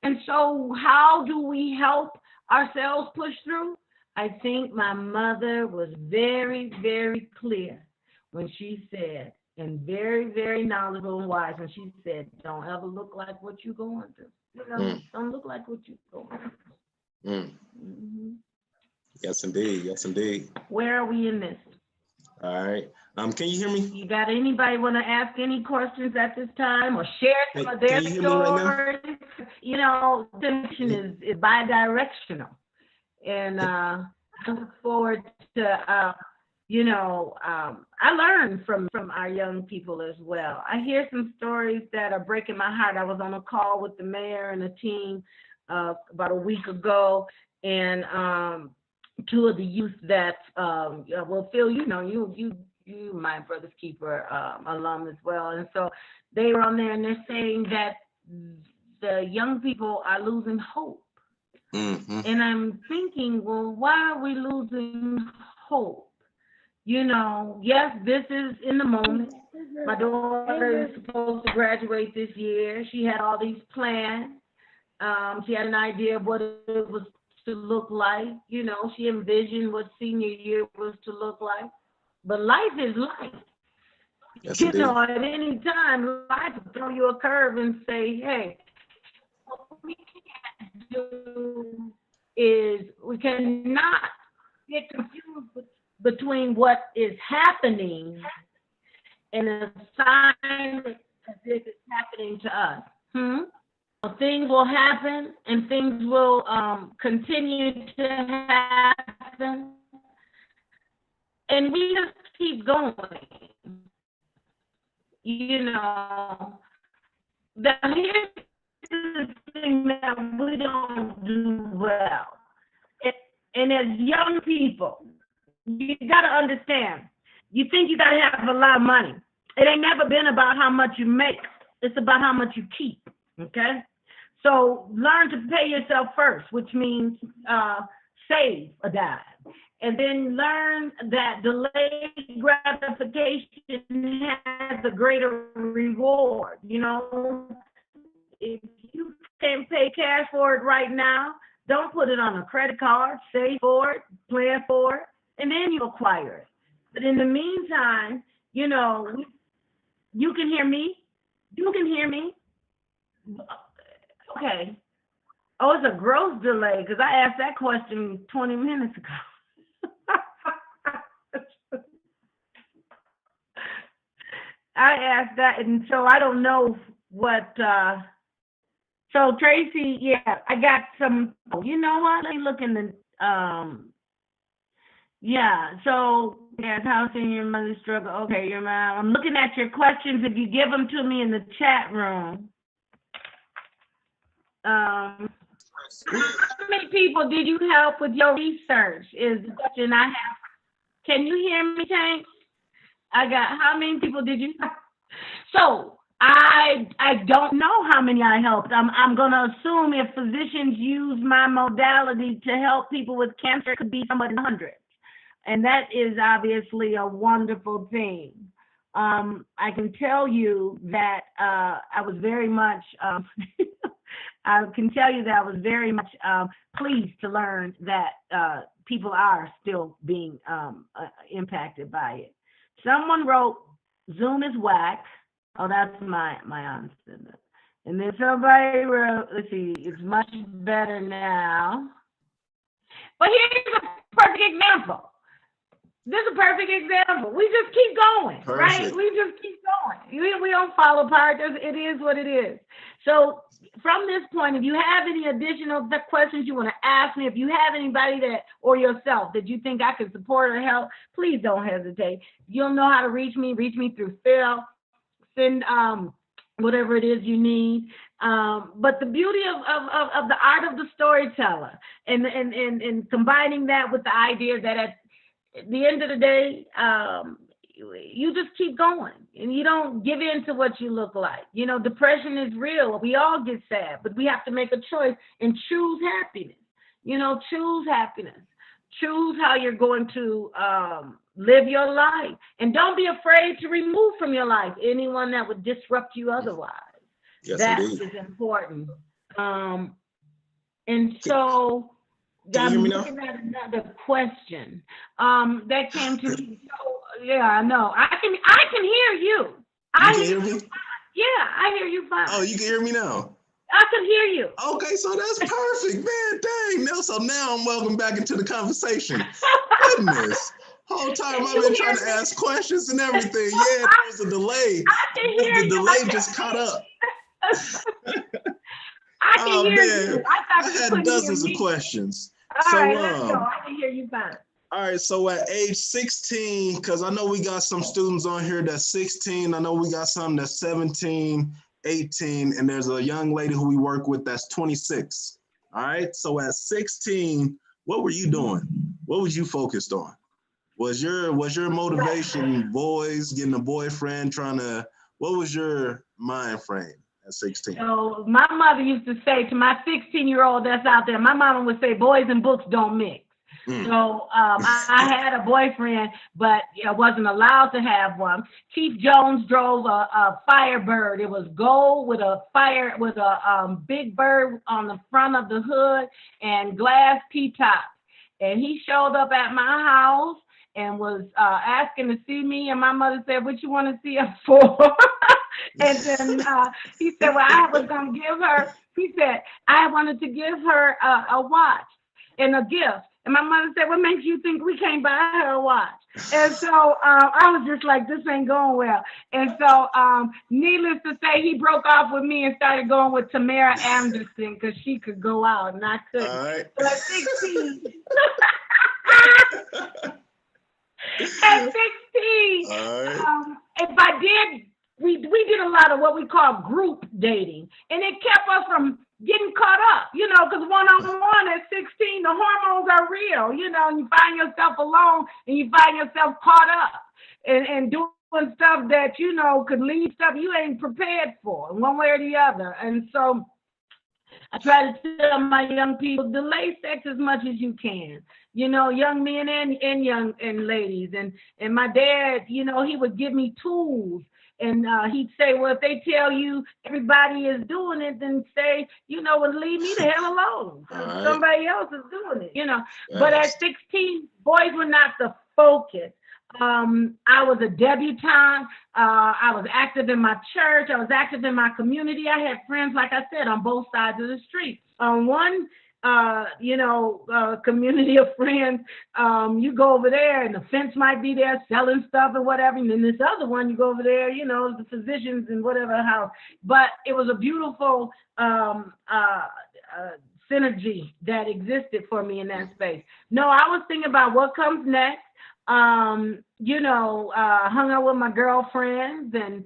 And so how do we help ourselves push through? I think my mother was very, very clear when she said, and very, very knowledgeable and wise when she said, don't ever look like what you're going through. You know, don't look like what you're going through. Yes, indeed. Yes, indeed. Where are we in this? All right. Can you hear me? You got anybody want to ask any questions at this time or share some of their Can you hear me right stories? You know, temptation is bi-directional. And I look forward to, I learn from our young people as well. I hear some stories that are breaking my heart. I was on a call with the mayor and a team about a week ago, and two of the youth that, well, Phil, you my brother's keeper alum as well, and so they were on there and they're saying that the young people are losing hope. Mm-hmm. And I'm thinking, well, why are we losing hope? Yes, this is in the moment. My daughter is supposed to graduate this year. She had all these plans. She had an idea of what it was to look like. She envisioned what senior year was to look like. But life is life. Yes, indeed. At any time, life will throw you a curve and say, hey, what we can't do is we cannot get confused between what is happening and a sign as if it's happening to us. Things will happen and things will continue to happen, and we just keep going. Here's the thing that we don't do well. And as young people, you got to understand, you think you got to have a lot of money. It ain't never been about how much you make. It's about how much you keep, okay? So learn to pay yourself first, which means save a dime. And then learn that delayed gratification has a greater reward. If you can't pay cash for it right now, don't put it on a credit card. Save for it, plan for it, and then you acquire it. But in the meantime, you can hear me. You can hear me. Okay. Oh, it's a gross delay because I asked that question 20 minutes ago. I asked that, and so I don't know what. So Tracy, yeah, I got some. You know what? Let me look in the. Yeah. So yes, how seeing your mother struggle? Okay, your mom. I'm looking at your questions. If you give them to me in the chat room. How many people did you help with your research? Is the question I have. Can you hear me, Tank? I got, how many people did you help? So I don't know how many I helped. I'm gonna assume if physicians use my modality to help people with cancer, it could be somewhere in the hundreds. And that is obviously a wonderful thing. I can tell you that I was very much I can tell you that I was very much pleased to learn that people are still being impacted by it. Someone wrote, Zoom is whack. Oh, that's my answer. And then somebody wrote, let's see, it's much better now. But here's a perfect example. This is a perfect example. We just keep going, Perfect. Right? We just keep going. We don't follow partners. It is what it is. So from this point, if you have any additional questions you want to ask me, if you have anybody that, or yourself, that you think I can support or help, please don't hesitate. You'll know how to reach me through Phil. Send whatever it is you need. But the beauty of the art of the storyteller and combining that with the idea that at the end of the day, you just keep going and you don't give in to what you look like. Depression is real. We all get sad, but we have to make a choice and choose happiness. Choose happiness. Choose how you're going to live your life. And don't be afraid to remove from your life anyone that would disrupt you otherwise. Yes, that indeed. is important. And so Can you I'm hear me now? looking at another question that came to me. So, yeah, I know. I can hear you. You can hear me? Yeah, I hear you fine. Oh, you can hear me now? I can hear you. Okay, so that's perfect, man. Dang, now, so now I'm welcome back into the conversation. Goodness. Whole time I've been trying to ask questions and everything. Yeah, there was a delay. I can hear The you. delay just caught up. I can hear man. you. I thought I you had couldn't dozens hear of me. questions. All So right, let's go. I can hear you fine. all right, so at age 16, because I know we got some students on here that's 16. I know we got some that's 17, 18, and there's a young lady who we work with that's 26. All right, so at 16, what were you doing? What was you focused on? Was your motivation boys, getting a boyfriend, what was your mind frame at 16? So my mother used to say to my 16-year-old that's out there, my mama would say, boys and books don't mix. So I had a boyfriend, but I wasn't allowed to have one. Chief Jones drove a Firebird. It was gold with a big bird on the front of the hood and glass T-tops. And he showed up at my house and was asking to see me. And my mother said, what you want to see us for? And then he said, well, I was going to give her, he said, I wanted to give her a watch and a gift. And my mother said, what makes you think we can't buy her a watch? And so I was just like, this ain't going well. And so needless to say, he broke off with me and started going with Tamara Anderson because she could go out and I couldn't. All right. So at 16, at 16, if I did, we did a lot of what we call group dating, and it kept us from getting caught up, because one-on-one at 16, the hormones are real, and you find yourself alone and you find yourself caught up and doing stuff that, could lead stuff you ain't prepared for one way or the other. And so I try to tell my young people, delay sex as much as you can. Young men and young and ladies. And my dad, he would give me tools. And he'd say, well, if they tell you everybody is doing it, then say, and leave me the hell alone. Right. Somebody else is doing it, Yes. But at 16, boys were not the focus. I was a debutante. I was active in my church. I was active in my community. I had friends, like I said, on both sides of the street. On one community of friends, you go over there and the fence might be there selling stuff or whatever. And then this other one, you go over there, the physicians and whatever house. But it was a beautiful synergy that existed for me in that space. No, I was thinking about what comes next. Hung out with my girlfriends and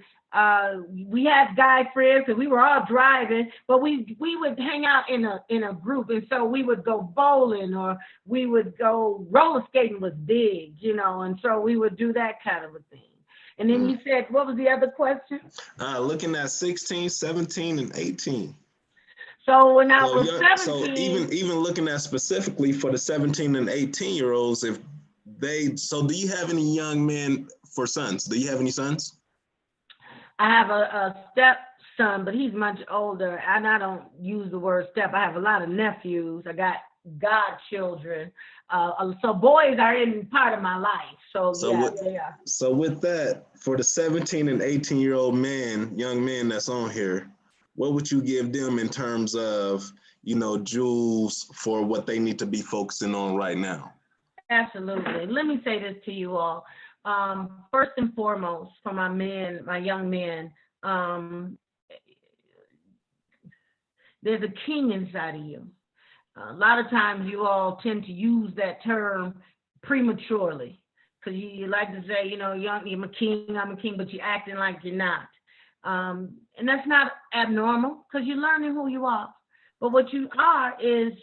we had guy friends and we were all driving, but we would hang out in a group. And so we would go bowling or we would go roller skating was big, and so we would do that kind of a thing. And then you said, what was the other question? Looking at 16, 17, and 18. So when I was 17. So even looking at specifically for the 17 and 18-year-olds, do you have any young men for sons? Do you have any sons? I have a stepson, but he's much older, and I don't use the word step. I have a lot of nephews. I got godchildren. So boys are in part of my life. They are. So with that, for the 17 and 18-year-old young men that's on here, what would you give them in terms of, jewels for what they need to be focusing on right now? Absolutely. Let me say this to you all. First and foremost, for my young men, there's a king inside of you. A lot of times you all tend to use that term prematurely because you like to say, young, I'm a king, but you're acting like you're not. And that's not abnormal because you're learning who you are. But what you are is,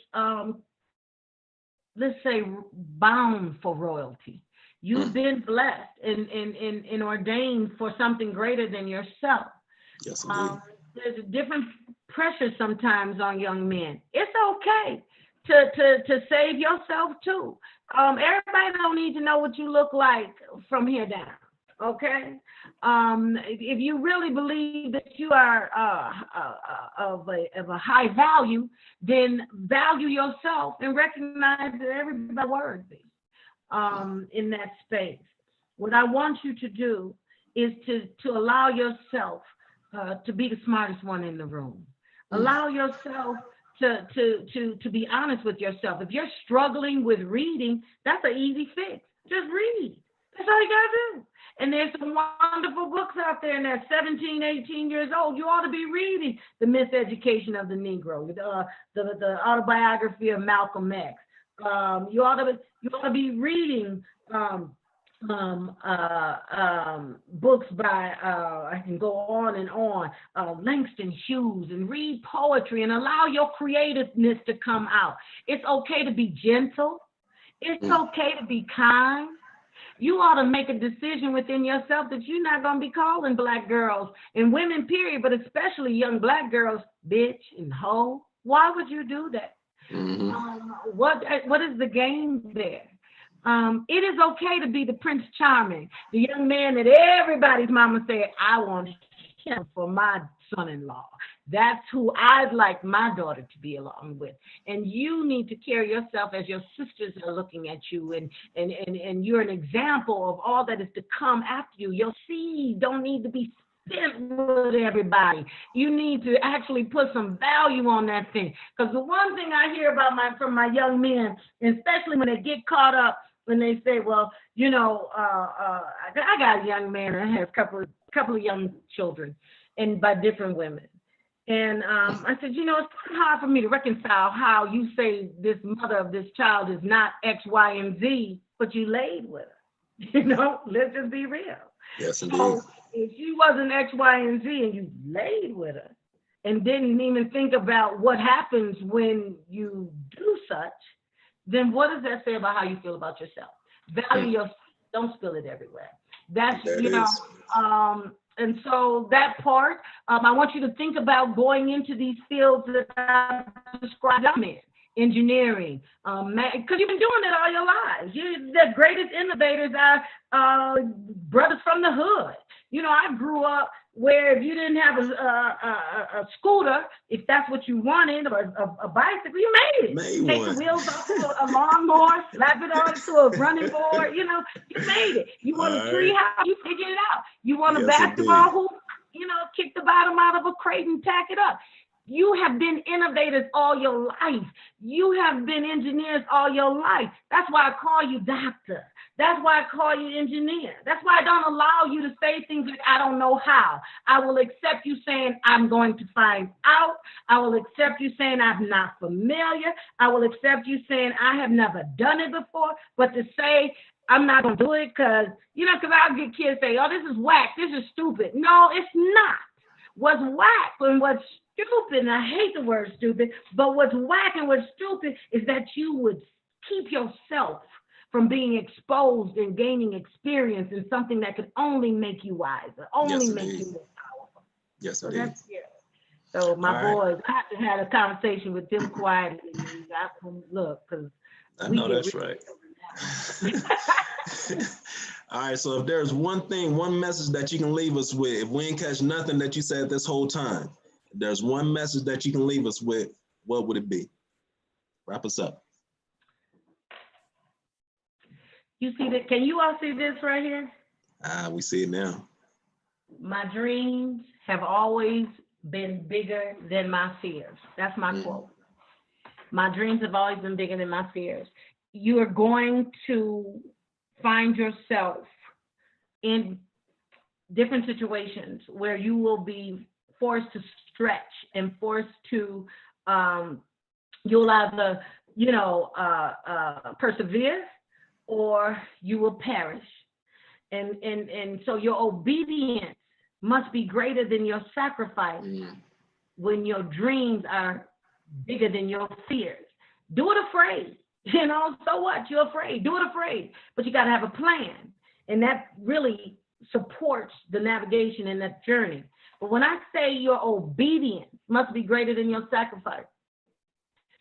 let's say, bound for royalty. You've been blessed and ordained for something greater than yourself. Yes, indeed. There's a different pressure sometimes on young men. It's okay to save yourself too. Everybody don't need to know what you look like from here down. Okay. If you really believe that you are of a high value, then value yourself and recognize that everybody's worthy. In that space. What I want you to do is to allow yourself to be the smartest one in the room. Allow yourself to be honest with yourself. If you're struggling with reading, that's an easy fix. Just read. That's all you gotta do. And there's some wonderful books out there, and they're 17, 18 years old. You ought to be reading The Miseducation of the Negro, the autobiography of Malcolm X. You ought to be reading books by I can go on and on, Langston Hughes, and read poetry and allow your creativeness to come out. It's okay to be gentle. It's okay to be kind. You ought to make a decision within yourself that you're not going to be calling black girls and women, period, but especially young black girls, bitch and hoe. Why would you do that? What is the game there? It is okay to be the Prince Charming, the young man that everybody's mama said, I want him for my son-in-law. That's who I'd like my daughter to be along with. And you need to carry yourself as your sisters are looking at you, and you're an example of all that is to come after you. Your seed don't need to be spent with everybody. You need to actually put some value on that thing. Because the one thing I hear about from my young men, especially when they get caught up, when they say, well, you know, I got a young man that has a couple of young children, and by different women. And I said, you know, it's hard for me to reconcile how you say this mother of this child is not X, Y, and Z, but you laid with her. You know, let's just be real. Yes, indeed. So if she wasn't X, Y, and Z and you laid with her and didn't even think about what happens when you do such, then what does that say about how you feel about yourself? Value yourself. Don't spill it everywhere. That's, you know, and so that part, I want you to think about going into these fields that I described in, engineering, because you've been doing it all your lives. You're the greatest innovators are brothers from the hood. You know, I grew up where if you didn't have a scooter, if that's what you wanted, or a bicycle, you made it. Take the wheels off of a lawnmower, slap it onto a running board, you know, you made it. You want a tree house, you figured it out. You want a basketball hoop, you know, kick the bottom out of a crate and tack it up. You have been innovators all your life. You have been engineers all your life. That's why I call you doctor. That's why I call you engineer. That's why I don't allow you to say things like, I don't know how. I will accept you saying, I'm going to find out. I will accept you saying, I'm not familiar. I will accept you saying, I have never done it before. But to say, I'm not going to do it because, you know, because I'll get kids say, oh, this is whack. This is stupid. No, it's not. What's whack and what's stupid, and I hate the word stupid, but what's whack and what's stupid is that you would keep yourself from being exposed and gaining experience in something that could only make you wiser, only make you more powerful. Yes, so indeed. So my boys, I have to have a conversation with them quietly. Look, because I know that's right. All right, so if there's one thing, one message that you can leave us with, if we ain't catch nothing that you said this whole time, if there's one message that you can leave us with, what would it be? Wrap us up. You see that? Can you all see this right here? We see it now. My dreams have always been bigger than my fears. That's my quote. My dreams have always been bigger than my fears. You are going to find yourself in different situations where you will be forced to stretch and forced to, you'll either, you know, persevere, or you will perish. And so your obedience must be greater than your sacrifice when your dreams are bigger than your fears. Do it afraid. You know, so what? You're afraid. Do it afraid. But you got to have a plan. And that really supports the navigation in that journey. But when I say your obedience must be greater than your sacrifice,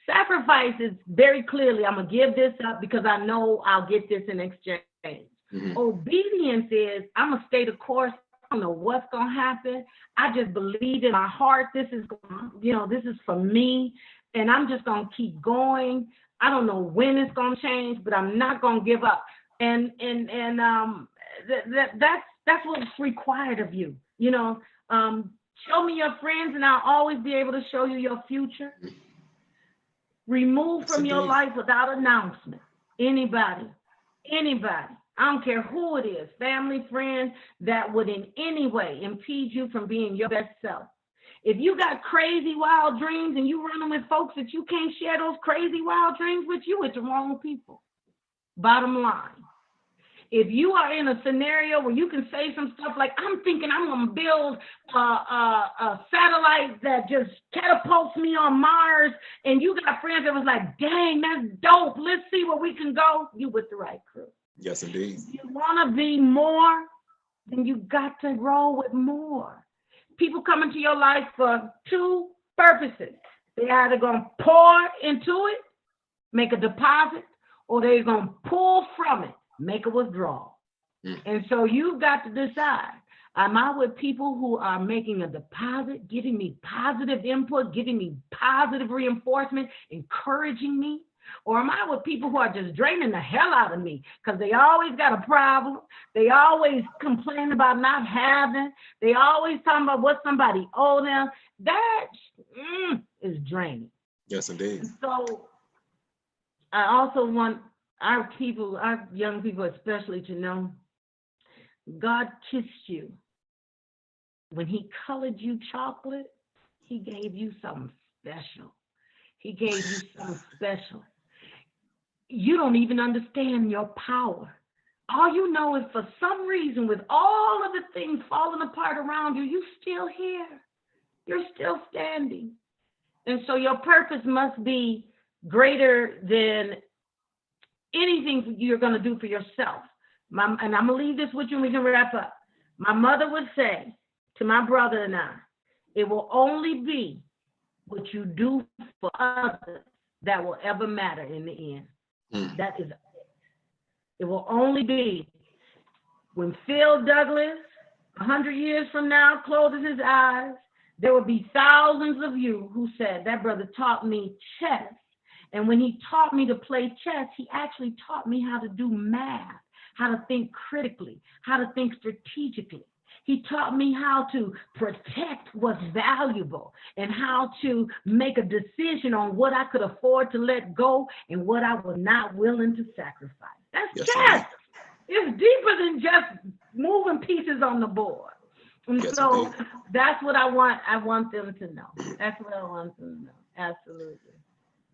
sacrifice is very clearly, I'm going to give this up because I know I'll get this in exchange. Obedience is, I'm going to stay the course. I don't know what's going to happen. I just believe in my heart. This is, you know, this is for me. And I'm just going to keep going. I don't know when it's going to change, but I'm not going to give up. And that's what's required of you. You know, show me your friends and I'll always be able to show you your future. Remove from your life without announcement. Anybody. I don't care who it is, family, friend, that would in any way impede you from being your best self. If you got crazy wild dreams and you running with folks that you can't share those crazy wild dreams with, you with the wrong people. Bottom line. If you are in a scenario where you can say some stuff like, I'm thinking I'm going to build a satellite that just catapults me on Mars, and you got friends that was like, dang, that's dope. Let's see where we can go. You with the right crew. Yes, indeed. If you want to be more, then you got to roll with more. People come into your life for two purposes. They're either going to pour into it, make a deposit, or they're going to pull from it, make a withdrawal. And so you've got to decide, am I with people who are making a deposit, giving me positive input, giving me positive reinforcement, encouraging me? Or am I with people who are just draining the hell out of me because they always got a problem? They always complain about not having. They always talking about what somebody owes them. That is draining. Yes, indeed. And so I also want our people, our young people especially, to know God kissed you. When he colored you chocolate, he gave you something special. He gave you something special. You don't even understand your power. All you know is for some reason, with all of the things falling apart around you, you're still here. You're still standing. And so your purpose must be greater than anything you're going to do for yourself. And I'm going to leave this with you and we can wrap up. My mother would say to my brother and I, it will only be what you do for others that will ever matter in the end. That is it. It will only be when Phil Douglas, 100 years from now, closes his eyes, there will be thousands of you who said, that brother taught me chess. And when he taught me to play chess, he actually taught me how to do math, how to think critically, how to think strategically. He taught me how to protect what's valuable and how to make a decision on what I could afford to let go and what I was not willing to sacrifice. That's chess. It's deeper than just moving pieces on the board. And so that's what I want them to know. That's what I want them to know. Absolutely.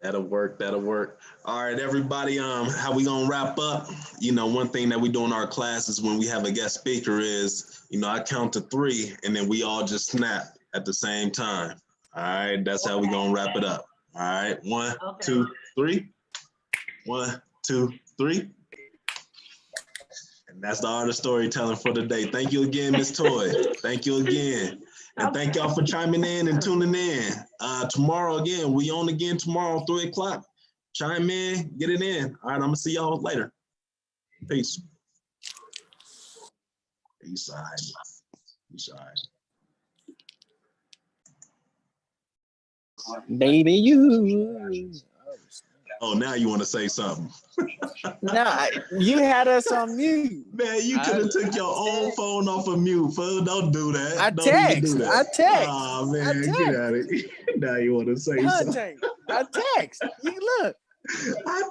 That'll work. All right, everybody. How we gonna wrap up? You know, one thing that we do in our classes when we have a guest speaker is, you know, I count to 3 and then we all just snap at the same time. All right, that's how we gonna wrap it up. All right, 1, 2, 3. 1, 2, 3. And that's the art of storytelling for the day. Thank you again, Miss Toi. Thank you again. And thank y'all for chiming in and tuning in. Tomorrow again, we on again tomorrow, 3 o'clock. Chime in, get it in. All right, I'm gonna see y'all later. Peace. Peace side. Peace side. Baby, you. Oh, now you want to say something. Nah, you had us on mute. Man, you could have took your own phone off of mute, fool. Don't do that. I Don't even text. do that. I text. Oh, man, I get text. out of here. Now you want to say something. I text. You look. I